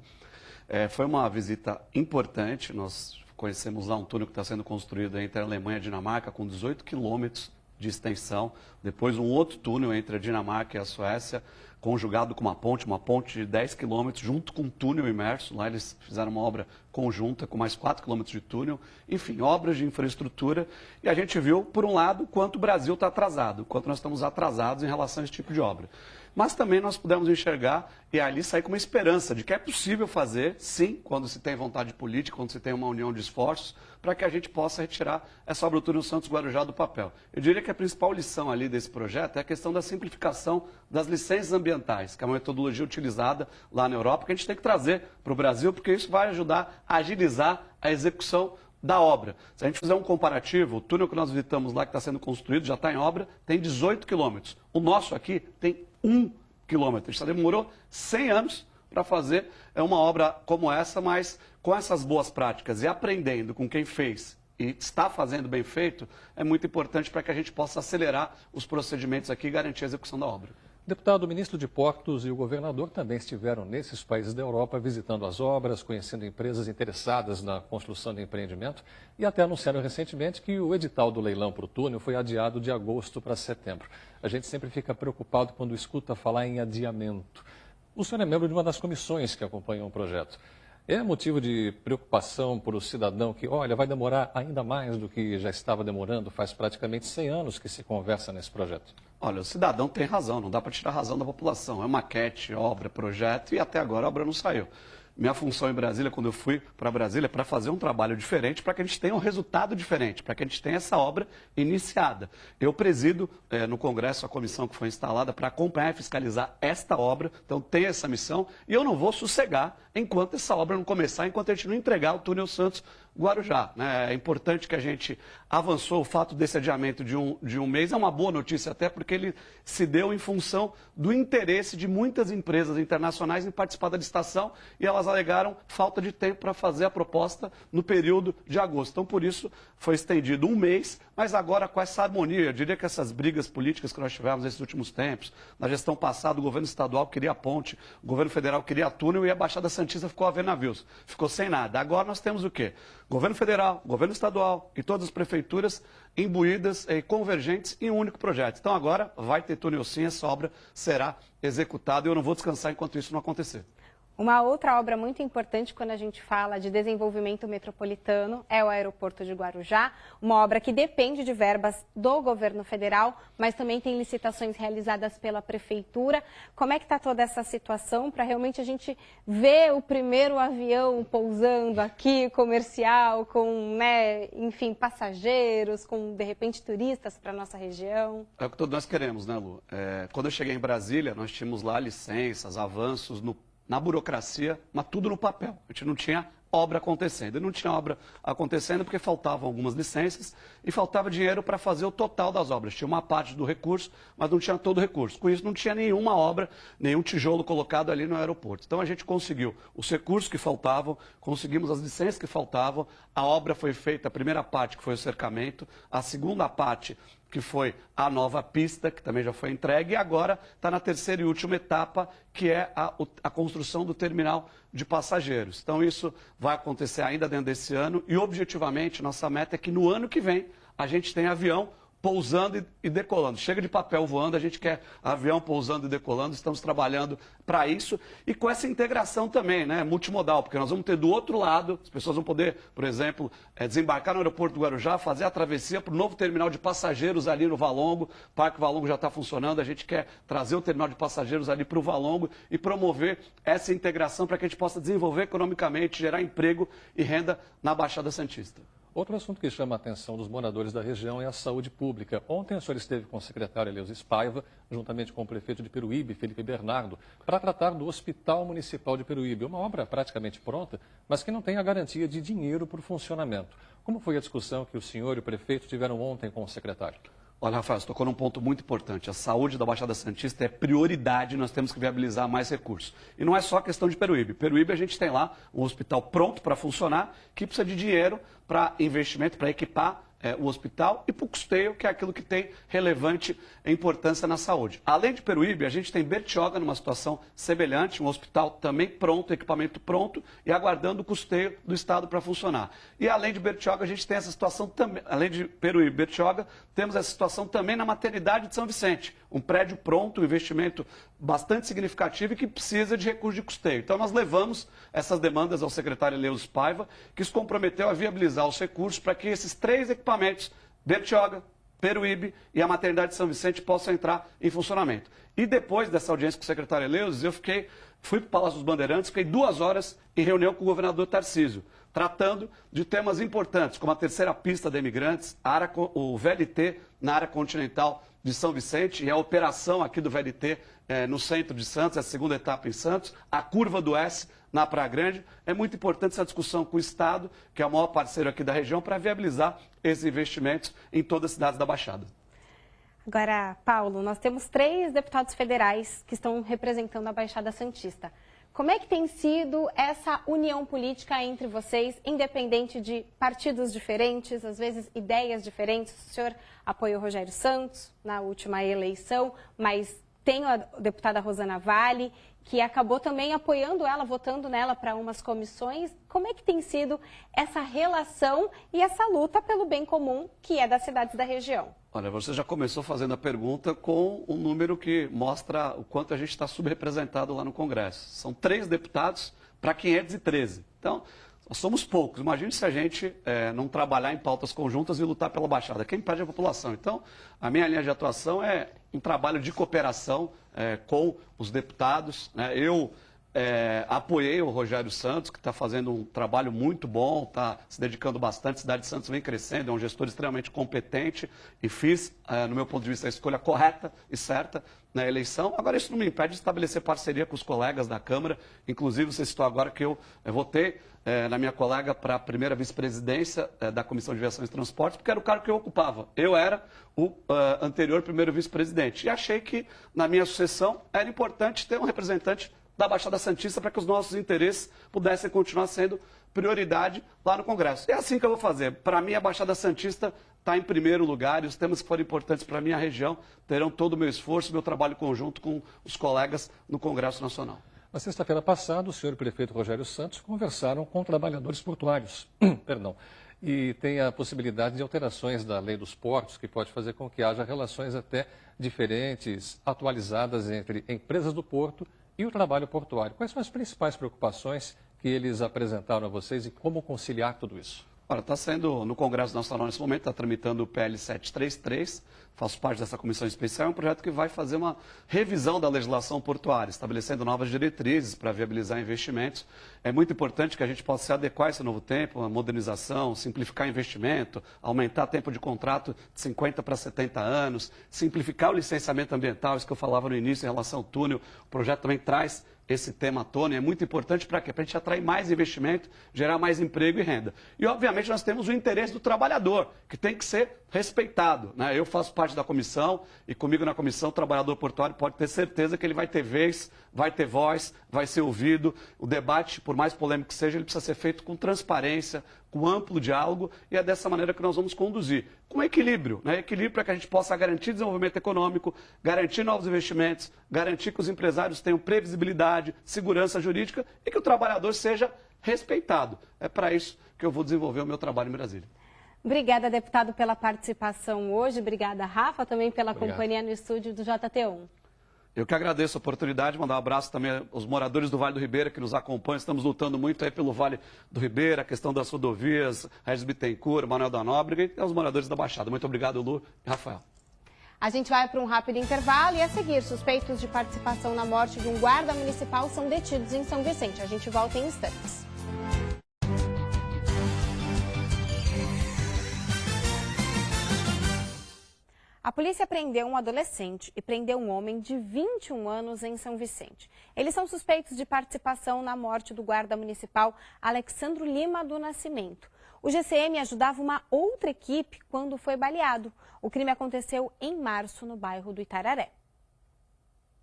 S19: Foi uma visita importante. Nós conhecemos lá um túnel que está sendo construído entre a Alemanha e a Dinamarca, com 18 quilômetros de extensão, depois um outro túnel entre a Dinamarca e a Suécia, conjugado com uma ponte de 10 quilômetros, junto com um túnel imerso. Lá eles fizeram uma obra conjunta com mais 4 quilômetros de túnel. Enfim, obras de infraestrutura. E a gente viu, por um lado, quanto o Brasil está atrasado, quanto nós estamos atrasados em relação a esse tipo de obra. Mas também nós pudemos enxergar e ali sair com uma esperança de que é possível fazer, sim, quando se tem vontade política, quando se tem uma união de esforços, para que a gente possa retirar essa obra do túnel Santos Guarujá do papel. Eu diria que a principal lição ali desse projeto é a questão da simplificação das licenças ambientais, que é uma metodologia utilizada lá na Europa, que a gente tem que trazer para o Brasil, porque isso vai ajudar a agilizar a execução da obra. Se a gente fizer um comparativo, o túnel que nós visitamos lá, que está sendo construído, já está em obra, tem 18 quilômetros. O nosso aqui tem 1 quilômetro. A gente demorou 100 anos para fazer uma obra como essa, mas com essas boas práticas e aprendendo com quem fez e está fazendo bem feito, é muito importante para que a gente possa acelerar os procedimentos aqui e garantir a execução da obra.
S20: Deputado, o ministro de Portos e o governador também estiveram nesses países da Europa visitando as obras, conhecendo empresas interessadas na construção de empreendimento e até anunciaram recentemente que o edital do leilão para o túnel foi adiado de agosto para setembro. A gente sempre fica preocupado quando escuta falar em adiamento. O senhor é membro de uma das comissões que acompanham o projeto. É motivo de preocupação para o cidadão que, olha, vai demorar ainda mais do que já estava demorando, faz praticamente 100 anos que se conversa nesse projeto?
S19: Olha, o cidadão tem razão, não dá para tirar a razão da população. É maquete, obra, projeto e até agora a obra não saiu. Minha função em Brasília, quando eu fui para Brasília, é para fazer um trabalho diferente, para que a gente tenha um resultado diferente, para que a gente tenha essa obra iniciada. Eu presido no Congresso a comissão que foi instalada para acompanhar e fiscalizar esta obra, então tenho essa missão e eu não vou sossegar enquanto essa obra não começar, enquanto a gente não entregar o túnel Santos Guarujá. É importante que a gente avançou. O fato desse adiamento de um mês é uma boa notícia até porque ele se deu em função do interesse de muitas empresas internacionais em participar da licitação e elas alegaram falta de tempo para fazer a proposta no período de agosto. Então, por isso, foi estendido um mês, mas agora com essa harmonia. Eu diria que essas brigas políticas que nós tivemos nesses últimos tempos, na gestão passada, o governo estadual queria a ponte, o governo federal queria túnel e a Baixada Santista ficou a ver navios. Ficou sem nada. Agora nós temos o quê? Governo federal, governo estadual e todas as prefeituras imbuídas e convergentes em um único projeto. Então agora vai ter túnel sim, essa obra será executada e eu não vou descansar enquanto isso não acontecer.
S1: Uma outra obra muito importante quando a gente fala de desenvolvimento metropolitano é o aeroporto de Guarujá, uma obra que depende de verbas do governo federal, mas também tem licitações realizadas pela prefeitura. Como é que está toda essa situação para realmente a gente ver o primeiro avião pousando aqui, comercial, com, enfim, passageiros, com, de repente, turistas para a nossa região?
S19: É o que todos nós queremos, né, Lu? Quando eu cheguei em Brasília, nós tínhamos lá licenças, avanços na burocracia, mas tudo no papel. A gente não tinha obra acontecendo. E não tinha obra acontecendo porque faltavam algumas licenças e faltava dinheiro para fazer o total das obras. Tinha uma parte do recurso, mas não tinha todo o recurso. Com isso, não tinha nenhuma obra, nenhum tijolo colocado ali no aeroporto. Então, a gente conseguiu os recursos que faltavam, conseguimos as licenças que faltavam, a obra foi feita, a primeira parte, que foi o cercamento, a segunda parte, que foi a nova pista, que também já foi entregue, e agora está na terceira e última etapa, que é a construção do terminal de passageiros. Então, isso vai acontecer ainda dentro desse ano, e objetivamente, nossa meta é que no ano que vem a gente tenha avião pousando e decolando. Chega de papel voando, a gente quer avião pousando e decolando, estamos trabalhando para isso e com essa integração também, multimodal, porque nós vamos ter do outro lado, as pessoas vão poder, por exemplo, desembarcar no aeroporto do Guarujá, fazer a travessia para o novo terminal de passageiros ali no Valongo, o Parque Valongo já está funcionando, a gente quer trazer o terminal de passageiros ali para o Valongo e promover essa integração para que a gente possa desenvolver economicamente, gerar emprego e renda na Baixada Santista.
S20: Outro assunto que chama a atenção dos moradores da região é a saúde pública. Ontem o senhor esteve com o secretário Eleusis Paiva, juntamente com o prefeito de Peruíbe, Felipe Bernardo, para tratar do Hospital Municipal de Peruíbe. Uma obra praticamente pronta, mas que não tem a garantia de dinheiro para o funcionamento. Como foi a discussão que o senhor e o prefeito tiveram ontem com o secretário?
S19: Olha, Rafael, você tocou num ponto muito importante. A saúde da Baixada Santista é prioridade, nós temos que viabilizar mais recursos. E não é só questão de Peruíbe. Peruíbe a gente tem lá um hospital pronto para funcionar, que precisa de dinheiro para investimento, para equipar o hospital e para o custeio, que é aquilo que tem relevante importância na saúde. Além de Peruíbe, a gente tem Bertioga numa situação semelhante, um hospital também pronto, equipamento pronto e aguardando o custeio do Estado para funcionar. E além de Bertioga, a gente tem essa situação também, além de Peruíbe e Bertioga, temos essa situação também na maternidade de São Vicente. Um prédio pronto, um investimento bastante significativa e que precisa de recurso de custeio. Então, nós levamos essas demandas ao secretário Eleus Paiva, que se comprometeu a viabilizar os recursos para que esses 3 equipamentos, Bertioga, Peruíbe e a maternidade de São Vicente, possam entrar em funcionamento. E depois dessa audiência com o secretário Eleus, fui para o Palácio dos Bandeirantes, fiquei 2 horas em reunião com o governador Tarcísio, tratando de temas importantes, como a terceira pista de imigrantes, o VLT na área continental de São Vicente e a operação aqui do VLT no centro de Santos, a segunda etapa em Santos, a curva do S na Praia Grande. É muito importante essa discussão com o Estado, que é o maior parceiro aqui da região, para viabilizar esses investimentos em todas as cidades da Baixada.
S1: Agora, Paulo, nós temos 3 deputados federais que estão representando a Baixada Santista. Como é que tem sido essa união política entre vocês, independente de partidos diferentes, às vezes ideias diferentes? O senhor apoiou o Rogério Santos na última eleição, mas tem a deputada Rosana Vale, que acabou também apoiando ela, votando nela para umas comissões. Como é que tem sido essa relação e essa luta pelo bem comum que é das cidades da região?
S19: Olha, você já começou fazendo a pergunta com um número que mostra o quanto a gente está subrepresentado lá no Congresso. São 3 deputados para 513. Então, nós somos poucos. Imagine se a gente não trabalhar em pautas conjuntas e lutar pela Baixada. Quem pede é a população. Então, a minha linha de atuação é um trabalho de cooperação com os deputados. Eu apoiei o Rogério Santos, que está fazendo um trabalho muito bom, está se dedicando bastante. A cidade de Santos vem crescendo, é um gestor extremamente competente e fiz, no meu ponto de vista, a escolha correta e certa na eleição. Agora, isso não me impede de estabelecer parceria com os colegas da Câmara. Inclusive, você citou agora que eu votei na minha colega para a primeira vice-presidência da Comissão de Viação e Transportes, porque era o cargo que eu ocupava. Eu era o anterior primeiro vice-presidente. E achei que, na minha sucessão, era importante ter um representante da Baixada Santista para que os nossos interesses pudessem continuar sendo prioridade lá no Congresso. É assim que eu vou fazer. Para mim, a Baixada Santista está em primeiro lugar e os temas que forem importantes para a minha região terão todo o meu esforço, meu trabalho conjunto com os colegas no Congresso Nacional.
S20: Na sexta-feira passada, o senhor e o prefeito Rogério Santos conversaram com trabalhadores portuários. E tem a possibilidade de alterações da lei dos portos, que pode fazer com que haja relações até diferentes, atualizadas entre empresas do porto e o trabalho portuário. Quais são as principais preocupações que eles apresentaram a vocês e como conciliar tudo isso?
S19: Olha, está sendo no Congresso Nacional nesse momento, está tramitando o PL 733, faço parte dessa comissão especial, é um projeto que vai fazer uma revisão da legislação portuária, estabelecendo novas diretrizes para viabilizar investimentos. É muito importante que a gente possa se adequar a esse novo tempo, a modernização, simplificar investimento, aumentar o tempo de contrato de 50 para 70 anos, simplificar o licenciamento ambiental, isso que eu falava no início em relação ao túnel. O projeto também traz esse tema à tona e é muito importante para quê? Para a gente atrair mais investimento, gerar mais emprego e renda. E, obviamente, nós temos o interesse do trabalhador, que tem que ser respeitado, né? Eu faço parte da comissão e comigo na comissão o trabalhador portuário pode ter certeza que ele vai ter vez, vai ter voz, vai ser ouvido. O debate, por mais polêmico que seja, ele precisa ser feito com transparência, com amplo diálogo e é dessa maneira que nós vamos conduzir. Com equilíbrio, né? Equilíbrio para que a gente possa garantir desenvolvimento econômico, garantir novos investimentos, garantir que os empresários tenham previsibilidade, segurança jurídica e que o trabalhador seja respeitado. É para isso que eu vou desenvolver o meu trabalho em Brasília.
S1: Obrigada, deputado, pela participação hoje. Obrigada, Rafa, também pela companhia no estúdio do JT1.
S19: Eu que agradeço a oportunidade, mandar um abraço também aos moradores do Vale do Ribeira que nos acompanham. Estamos lutando muito aí pelo Vale do Ribeira, a questão das rodovias, Regis Bittencourt, Manuel da Nóbrega e aos moradores da Baixada. Muito obrigado, Lu e Rafael.
S1: A gente vai para um rápido intervalo e a seguir, suspeitos de participação na morte de um guarda municipal são detidos em São Vicente. A gente volta em instantes. A polícia prendeu um adolescente e prendeu um homem de 21 anos em São Vicente. Eles são suspeitos de participação na morte do guarda municipal Alexandro Lima do Nascimento. O GCM ajudava uma outra equipe quando foi baleado. O crime aconteceu em março no bairro do Itararé.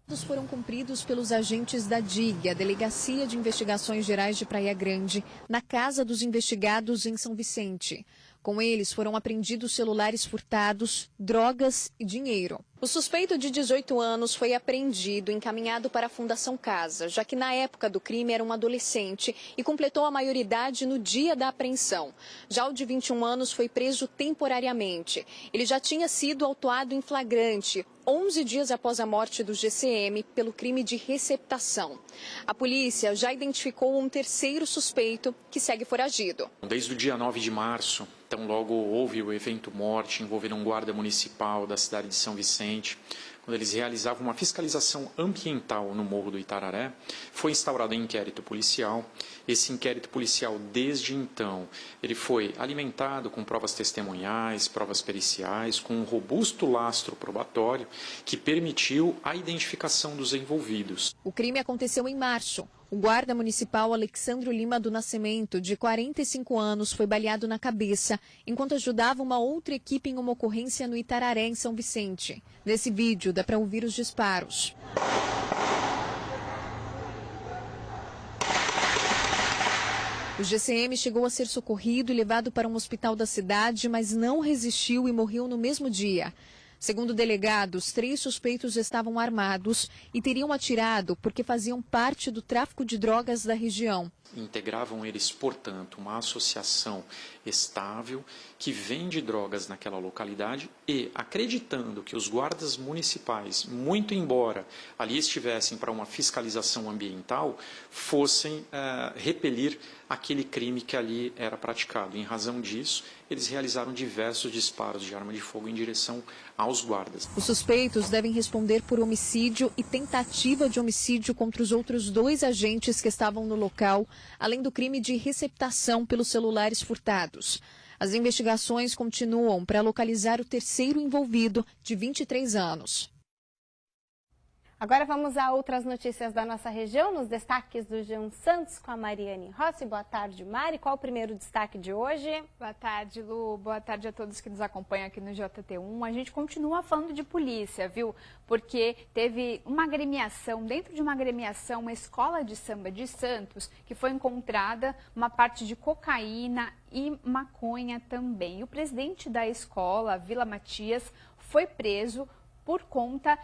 S3: Os foram cumpridos pelos agentes da DIG, a Delegacia de Investigações Gerais de Praia Grande, na casa dos investigados em São Vicente. Com eles foram apreendidos celulares furtados, drogas e dinheiro. O suspeito de 18 anos foi apreendido e encaminhado para a Fundação Casa, já que na época do crime era um adolescente e completou a maioridade no dia da apreensão. Já o de 21 anos foi preso temporariamente. Ele já tinha sido autuado em flagrante 11 dias após a morte do GCM pelo crime de receptação. A polícia já identificou um terceiro suspeito que segue foragido.
S21: Desde o dia 9 de março, então logo houve o evento morte envolvendo um guarda municipal da cidade de São Vicente, quando eles realizavam uma fiscalização ambiental no Morro do Itararé, foi instaurado um inquérito policial. Esse inquérito policial, desde então, ele foi alimentado com provas testemunhais, provas periciais, com um robusto lastro probatório que permitiu a identificação dos envolvidos.
S3: O crime aconteceu em março. O guarda municipal Alexandro Lima do Nascimento, de 45 anos, foi baleado na cabeça enquanto ajudava uma outra equipe em uma ocorrência no Itararé, em São Vicente. Nesse vídeo dá para ouvir os disparos. O GCM chegou a ser socorrido e levado para um hospital da cidade, mas não resistiu e morreu no mesmo dia. Segundo delegados, 3 suspeitos estavam armados e teriam atirado porque faziam parte do tráfico de drogas da região.
S21: Integravam eles, portanto, uma associação estável que vende drogas naquela localidade e, acreditando que os guardas municipais, muito embora ali estivessem para uma fiscalização ambiental, fossem repelir aquele crime que ali era praticado. Em razão disso, eles realizaram diversos disparos de arma de fogo em direção aos guardas.
S3: Os suspeitos devem responder por homicídio e tentativa de homicídio contra os outros 2 agentes que estavam no local, além do crime de receptação pelos celulares furtados. As investigações continuam para localizar o terceiro envolvido, de 23 anos.
S1: Agora vamos a outras notícias da nossa região, nos destaques do G1 Santos com a Mariane Rossi. Boa tarde, Mari. Qual o primeiro destaque de hoje?
S22: Boa tarde, Lu. Boa tarde a todos que nos acompanham aqui no JT1. A gente continua falando de polícia, viu? Porque teve uma agremiação, dentro de uma agremiação, uma escola de samba de Santos, que foi encontrada uma parte de cocaína e maconha também. E o presidente da escola, Vila Matias, foi preso por conta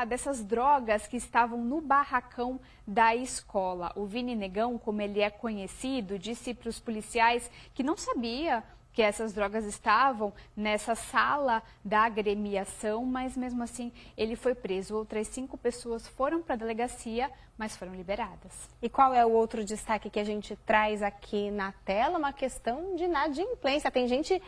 S22: dessas drogas que estavam no barracão da escola. O Vini Negão, como ele é conhecido, disse para os policiais que não sabia que essas drogas estavam nessa sala da agremiação, mas mesmo assim ele foi preso. Outras 5 pessoas foram para a delegacia, mas foram liberadas.
S1: E qual é o outro destaque que a gente traz aqui na tela? Uma questão de inadimplência. Tem gente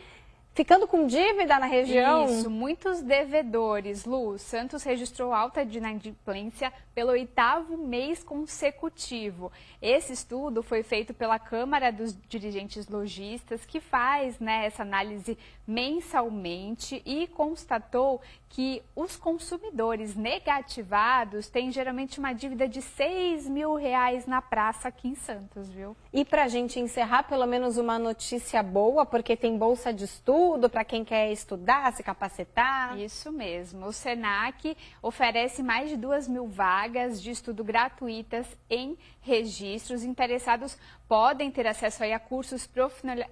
S1: ficando com dívida na região?
S22: Isso, muitos devedores. Lu, Santos registrou alta de inadimplência pelo 8º mês consecutivo. Esse estudo foi feito pela Câmara dos Dirigentes Lojistas, que faz essa análise mensalmente e constatou que os consumidores negativados têm geralmente uma dívida de R$6 mil na praça aqui em Santos, viu?
S1: E para a gente encerrar, pelo menos uma notícia boa, porque tem bolsa de estudo para quem quer estudar, se capacitar.
S22: Isso mesmo. O Senac oferece mais de 2.000 vagas de estudo gratuitas em registros. Interessados podem ter acesso aí a cursos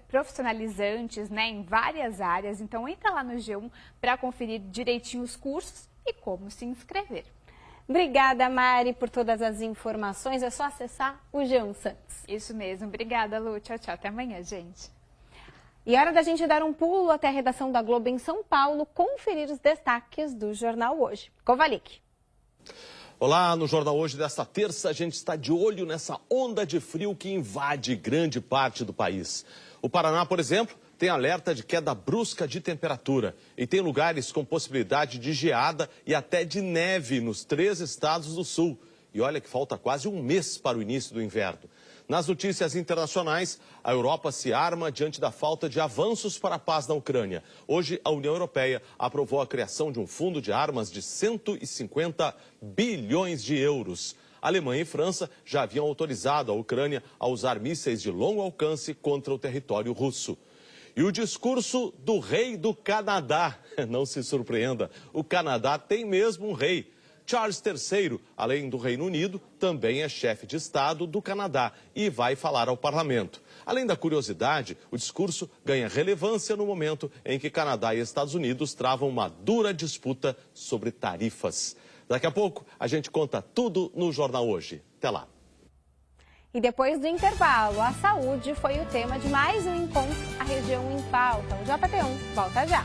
S22: profissionalizantes, em várias áreas. Então, entra lá no G1 para conferir direitinho os cursos e como se inscrever.
S1: Obrigada, Mari, por todas as informações. É só acessar o G1 Santos.
S22: Isso mesmo. Obrigada, Lu. Tchau, tchau. Até amanhã, gente.
S1: E hora da gente dar um pulo até a redação da Globo em São Paulo, conferir os destaques do Jornal Hoje. Kovalik.
S23: Olá, no Jornal Hoje desta terça, a gente está de olho nessa onda de frio que invade grande parte do país. O Paraná, por exemplo, tem alerta de queda brusca de temperatura e tem lugares com possibilidade de geada e até de neve nos 3 estados do sul. E olha que falta quase um mês para o início do inverno. Nas notícias internacionais, a Europa se arma diante da falta de avanços para a paz na Ucrânia. Hoje, a União Europeia aprovou a criação de um fundo de armas de 150 bilhões de euros. A Alemanha e França já haviam autorizado a Ucrânia a usar mísseis de longo alcance contra o território russo. E o discurso do rei do Canadá. Não se surpreenda, o Canadá tem mesmo um rei. Charles III, além do Reino Unido, também é chefe de Estado do Canadá e vai falar ao parlamento. Além da curiosidade, o discurso ganha relevância no momento em que Canadá e Estados Unidos travam uma dura disputa sobre tarifas. Daqui a pouco, a gente conta tudo no Jornal Hoje. Até lá.
S1: E depois do intervalo, a saúde foi o tema de mais um encontro, a região em pauta. O JT1 volta já.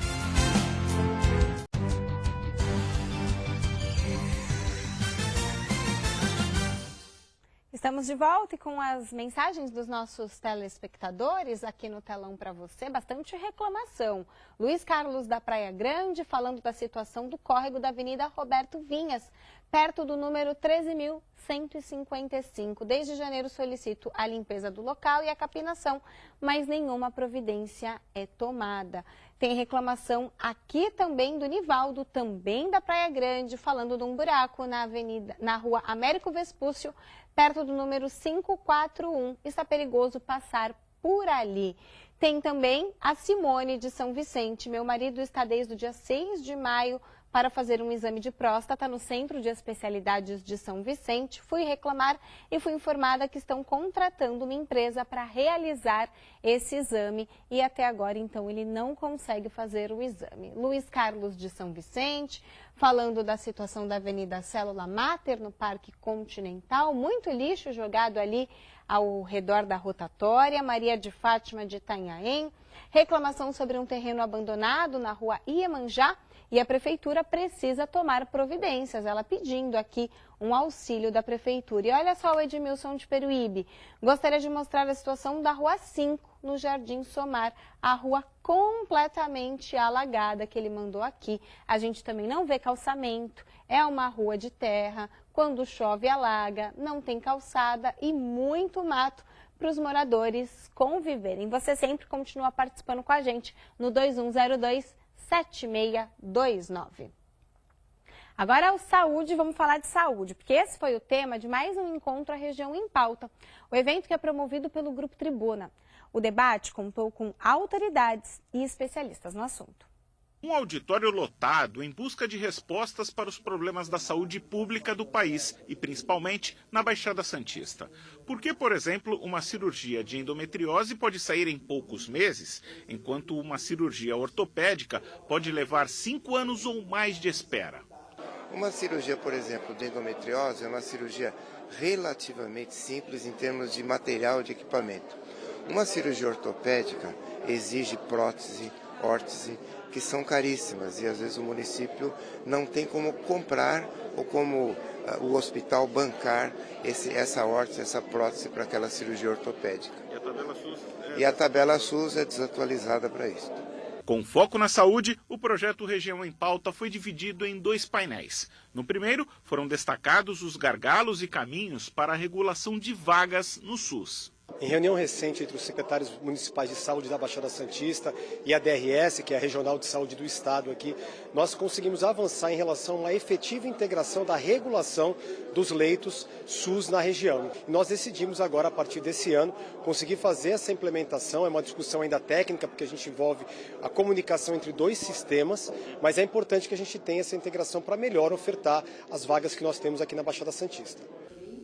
S1: Estamos de volta e com as mensagens dos nossos telespectadores aqui no telão para você, bastante reclamação. Luiz Carlos da Praia Grande falando da situação do córrego da Avenida Roberto Vinhas, perto do número 13.155. Desde janeiro solicito a limpeza do local e a capinação, mas nenhuma providência é tomada. Tem reclamação aqui também do Nivaldo, também da Praia Grande, falando de um buraco na rua Américo Vespúcio, perto do número 541. Está perigoso passar por ali. Tem também a Simone de São Vicente. Meu marido está desde o dia 6 de maio para fazer um exame de próstata no Centro de Especialidades de São Vicente. Fui reclamar e fui informada que estão contratando uma empresa para realizar esse exame e até agora, então, ele não consegue fazer o exame. Luiz Carlos de São Vicente, falando da situação da Avenida Célula Mater, no Parque Continental, muito lixo jogado ali ao redor da rotatória. Maria de Fátima de Itanhaém, reclamação sobre um terreno abandonado na rua Iemanjá, e a prefeitura precisa tomar providências, ela pedindo aqui um auxílio da prefeitura. E olha só o Edmilson de Peruíbe, gostaria de mostrar a situação da rua 5, no Jardim Somar, a rua completamente alagada que ele mandou aqui. A gente também não vê calçamento, é uma rua de terra, quando chove alaga, não tem calçada e muito mato para os conviverem. Você sempre continua participando com a gente no 2102-7629. Agora o saúde, vamos falar de saúde, porque esse foi o tema de mais um encontro à região em pauta, o evento que é promovido pelo Grupo Tribuna. O debate contou com autoridades e especialistas no assunto.
S2: Um auditório lotado em busca de respostas para os problemas da saúde pública do país e principalmente na Baixada Santista. Por que, por exemplo, uma cirurgia de endometriose pode sair em poucos meses, enquanto uma cirurgia ortopédica pode levar 5 anos ou mais de espera?
S6: Uma cirurgia, por exemplo, de endometriose é uma cirurgia relativamente simples em termos de material de equipamento. Uma cirurgia ortopédica exige prótese, órtese, que são caríssimas e às vezes o município não tem como comprar ou como o hospital bancar essa órtese, essa prótese para aquela cirurgia ortopédica. E a tabela SUS é desatualizada para isso.
S2: Com foco na saúde, o projeto Região em Pauta foi dividido em 2 painéis. No primeiro, foram destacados os gargalos e caminhos para a regulação de vagas no SUS.
S7: Em reunião recente entre os secretários municipais de saúde da Baixada Santista e a DRS, que é a Regional de Saúde do Estado aqui, nós conseguimos avançar em relação à efetiva integração da regulação dos leitos SUS na região. E nós decidimos agora, a partir desse ano, conseguir fazer essa implementação. É uma discussão ainda técnica, porque a gente envolve a comunicação entre 2 sistemas, mas é importante que a gente tenha essa integração para melhor ofertar as vagas que nós temos aqui na Baixada Santista.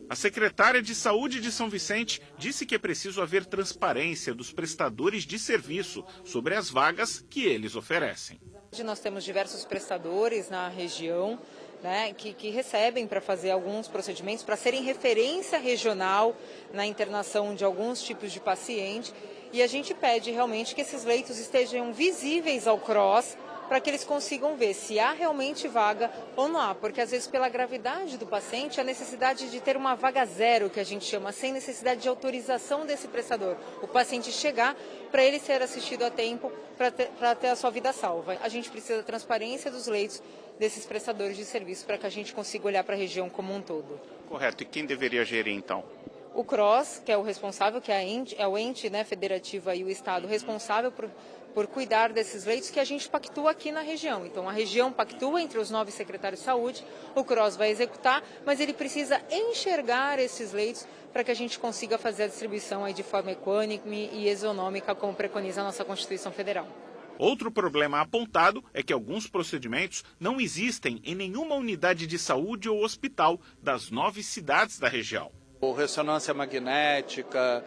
S2: A secretária de Saúde de São Vicente disse que é preciso haver transparência dos prestadores de serviço sobre as vagas que eles oferecem.
S24: Nós temos diversos prestadores na região, né, que recebem para fazer alguns procedimentos, para serem referência regional na internação de alguns tipos de paciente. E a gente pede realmente que esses leitos estejam visíveis ao CROSS, para que eles consigam ver se há realmente vaga ou não há, porque às vezes pela gravidade do paciente, a necessidade de ter uma vaga zero, que a gente chama, sem necessidade de autorização desse prestador. O paciente chegar para ele ser assistido a tempo, para ter a sua vida salva. A gente precisa da transparência dos leitos desses prestadores de serviço para que a gente consiga olhar para a região como um todo.
S2: Correto. E quem deveria gerir então?
S24: O CROSS, que é o responsável, que é o ente, né, federativo e o Estado responsável por cuidar desses leitos, que a gente pactua aqui na região. Então, a região pactua entre os 9 secretários de saúde, o CROSS vai executar, mas ele precisa enxergar esses leitos para que a gente consiga fazer a distribuição aí de forma equânime e isonômica, como preconiza a nossa Constituição Federal.
S2: Outro problema apontado é que alguns procedimentos não existem em nenhuma unidade de saúde ou hospital das 9 cidades da região.
S25: Ou ressonância magnética,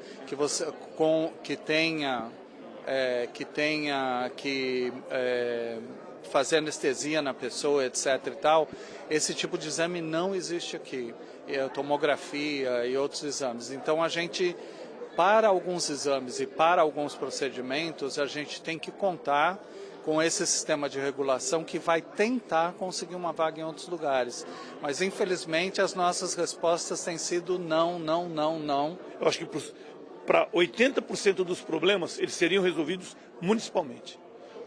S25: que tenha que fazer anestesia na pessoa, etc. e tal, esse tipo de exame não existe aqui, tomografia e outros exames. Então a gente, para alguns exames e para alguns procedimentos, a gente tem que contar com esse sistema de regulação que vai tentar conseguir uma vaga em outros lugares. Mas, infelizmente, as nossas respostas têm sido não, não, não, não.
S8: Eu acho que para 80% dos problemas, eles seriam resolvidos municipalmente.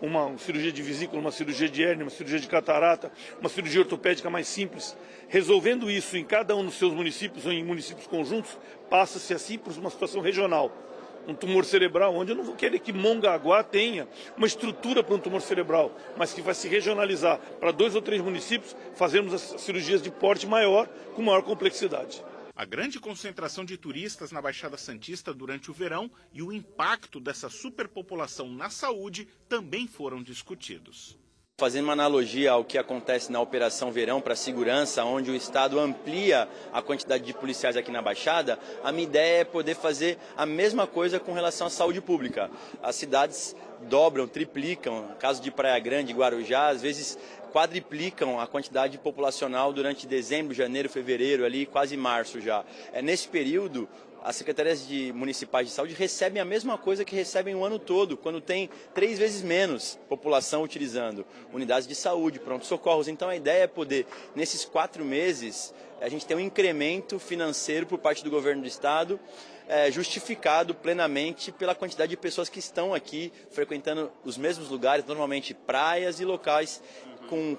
S8: Uma cirurgia de vesícula, uma cirurgia de hérnia, uma cirurgia de catarata, uma cirurgia ortopédica mais simples. Resolvendo isso em cada um dos seus municípios ou em municípios conjuntos, passa-se assim por uma situação regional. Um tumor cerebral, onde eu não vou querer que Mongaguá tenha uma estrutura para um tumor cerebral, mas que vai se regionalizar para 2 ou 3 municípios, fazermos as cirurgias de porte maior, com maior complexidade.
S2: A grande concentração de turistas na Baixada Santista durante o verão e o impacto dessa superpopulação na saúde também foram discutidos.
S9: Fazendo uma analogia ao que acontece na Operação Verão para a segurança, onde o Estado amplia a quantidade de policiais aqui na Baixada, a minha ideia é poder fazer a mesma coisa com relação à saúde pública. As cidades dobram, triplicam, no caso de Praia Grande, Guarujá, às vezes quadriplicam a quantidade populacional durante dezembro, janeiro, fevereiro, ali quase março já. Nesse período, as secretarias municipais de saúde recebem a mesma coisa que recebem o ano todo, quando tem 3 vezes menos população utilizando unidades de saúde, pronto-socorros. Então a ideia é poder, nesses 4 meses, a gente ter um incremento financeiro por parte do governo do estado, justificado plenamente pela quantidade de pessoas que estão aqui frequentando os mesmos lugares, normalmente praias e locais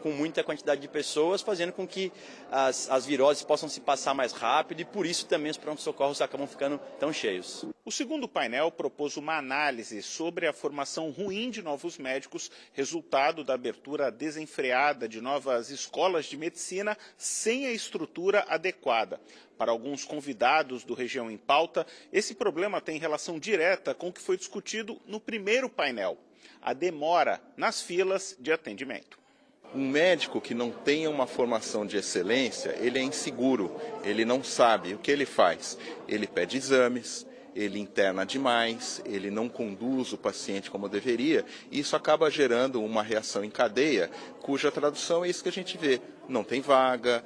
S9: com muita quantidade de pessoas, fazendo com que as viroses possam se passar mais rápido e por isso também os pronto-socorros acabam ficando tão cheios.
S2: O segundo painel propôs uma análise sobre a formação ruim de novos médicos, resultado da abertura desenfreada de novas escolas de medicina sem a estrutura adequada. Para alguns convidados do Região em Pauta, esse problema tem relação direta com o que foi discutido no primeiro painel, a demora nas filas de atendimento.
S10: Um médico que não tenha uma formação de excelência, ele é inseguro, ele não sabe o que ele faz. Ele pede exames, ele interna demais, ele não conduz o paciente como deveria, e isso acaba gerando uma reação em cadeia, cuja tradução é isso que a gente vê. Não tem vaga,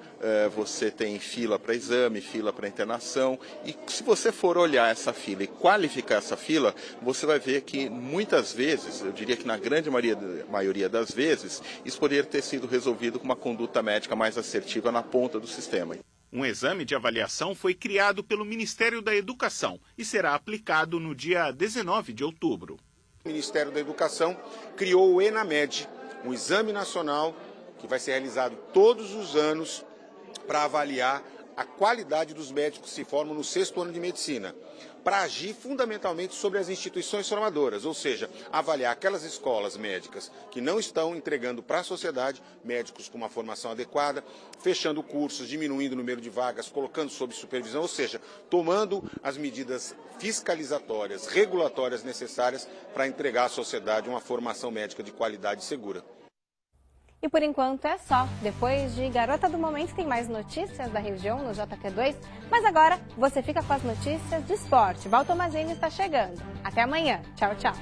S10: você tem fila para exame, fila para internação, e se você for olhar essa fila e qualificar essa fila, você vai ver que muitas vezes, eu diria que na grande maioria das vezes, isso poderia ter sido resolvido com uma conduta médica mais assertiva na ponta do sistema.
S2: Um exame de avaliação foi criado pelo Ministério da Educação e será aplicado no dia 19 de outubro.
S11: O Ministério da Educação criou o ENAMED, um exame nacional que vai ser realizado todos os anos para avaliar a qualidade dos médicos que se formam no 6º ano de medicina, para agir fundamentalmente sobre as instituições formadoras, ou seja, avaliar aquelas escolas médicas que não estão entregando para a sociedade médicos com uma formação adequada, fechando cursos, diminuindo o número de vagas, colocando sob supervisão, ou seja, tomando as medidas fiscalizatórias, regulatórias necessárias para entregar à sociedade uma formação médica de qualidade e segura.
S1: E por enquanto é só. Depois de Garota do Momento tem mais notícias da região no JT2. Mas agora você fica com as notícias de esporte. Val Tomazini está chegando. Até amanhã. Tchau, tchau.